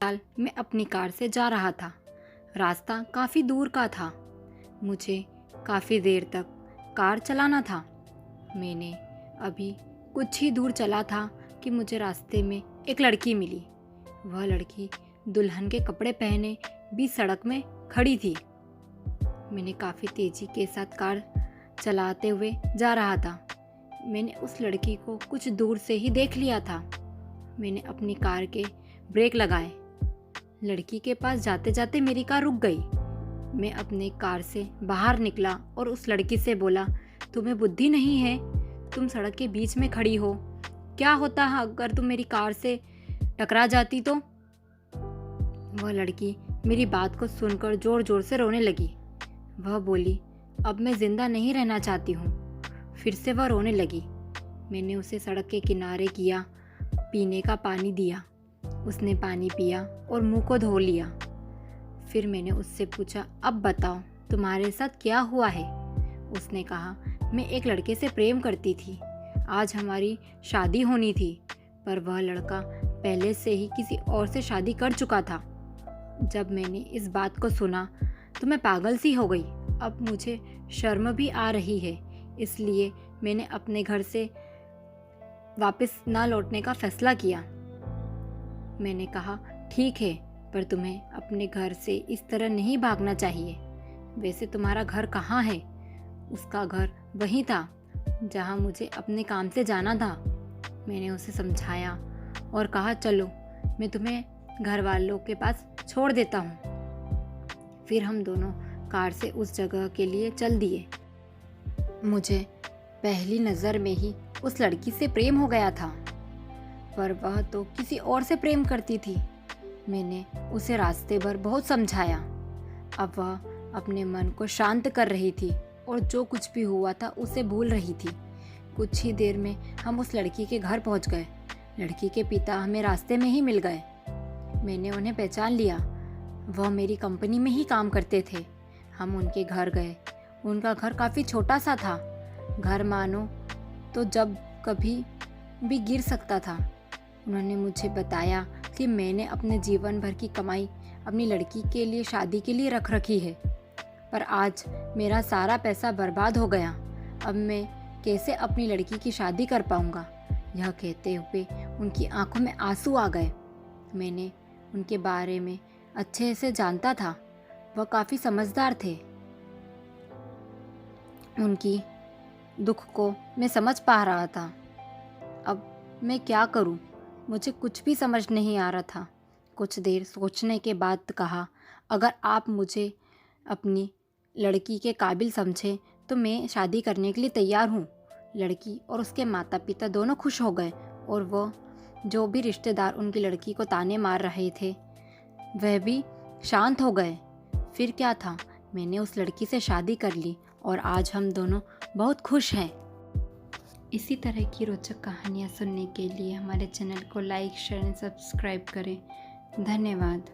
फिलहाल मैं अपनी कार से जा रहा था। रास्ता काफ़ी दूर का था। मुझे काफ़ी देर तक कार चलाना था। मैंने अभी कुछ ही दूर चला था कि मुझे रास्ते में एक लड़की मिली। वह लड़की दुल्हन के कपड़े पहने बीच सड़क में खड़ी थी। मैंने काफ़ी तेज़ी के साथ कार चलाते हुए जा रहा था। मैंने उस लड़की को कुछ दूर से ही देख लिया था। मैंने अपनी कार के ब्रेक लगाए। लड़की के पास जाते जाते मेरी कार रुक गई। मैं अपने कार से बाहर निकला और उस लड़की से बोला, तुम्हें बुद्धि नहीं है? तुम सड़क के बीच में खड़ी हो। क्या होता है अगर तुम मेरी कार से टकरा जाती तो? वह लड़की मेरी बात को सुनकर ज़ोर ज़ोर से रोने लगी। वह बोली, अब मैं ज़िंदा नहीं रहना चाहती हूँ। फिर से वह रोने लगी। मैंने उसे सड़क के किनारे किया, पीने का पानी दिया। उसने पानी पिया और मुंह को धो लिया। फिर मैंने उससे पूछा, अब बताओ तुम्हारे साथ क्या हुआ है? उसने कहा, मैं एक लड़के से प्रेम करती थी। आज हमारी शादी होनी थी, पर वह लड़का पहले से ही किसी और से शादी कर चुका था। जब मैंने इस बात को सुना तो मैं पागल सी हो गई। अब मुझे शर्म भी आ रही है, इसलिए मैंने अपने घर से वापस ना लौटने का फैसला किया। मैंने कहा, ठीक है, पर तुम्हें अपने घर से इस तरह नहीं भागना चाहिए। वैसे तुम्हारा घर कहाँ है? उसका घर वहीं था जहाँ मुझे अपने काम से जाना था। मैंने उसे समझाया और कहा, चलो मैं तुम्हें घर वालों के पास छोड़ देता हूँ। फिर हम दोनों कार से उस जगह के लिए चल दिए। मुझे पहली नज़र में ही उस लड़की से प्रेम हो गया था, पर वह तो किसी और से प्रेम करती थी। मैंने उसे रास्ते भर बहुत समझाया। अब वह अपने मन को शांत कर रही थी और जो कुछ भी हुआ था उसे भूल रही थी। कुछ ही देर में हम उस लड़की के घर पहुंच गए। लड़की के पिता हमें रास्ते में ही मिल गए। मैंने उन्हें पहचान लिया। वह मेरी कंपनी में ही काम करते थे। हम उनके घर गए। उनका घर काफ़ी छोटा सा था। घर मानो तो जब कभी भी गिर सकता था। उन्होंने मुझे बताया कि मैंने अपने जीवन भर की कमाई अपनी लड़की के लिए शादी के लिए रख रखी है, पर आज मेरा सारा पैसा बर्बाद हो गया। अब मैं कैसे अपनी लड़की की शादी कर पाऊंगा? यह कहते हुए उनकी आंखों में आंसू आ गए। मैंने उनके बारे में अच्छे से जानता था। वह काफ़ी समझदार थे। उनकी दुख को मैं समझ पा रहा था। अब मैं क्या करूं? मुझे कुछ भी समझ नहीं आ रहा था। कुछ देर सोचने के बाद कहा, अगर आप मुझे अपनी लड़की के काबिल समझें तो मैं शादी करने के लिए तैयार हूँ। लड़की और उसके माता पिता दोनों खुश हो गए और वो जो भी रिश्तेदार उनकी लड़की को ताने मार रहे थे वह भी शांत हो गए। फिर क्या था, मैंने उस लड़की से शादी कर ली और आज हम दोनों बहुत खुश हैं। इसी तरह की रोचक कहानियाँ सुनने के लिए हमारे चैनल को लाइक, शेयर एंड सब्सक्राइब करें। धन्यवाद।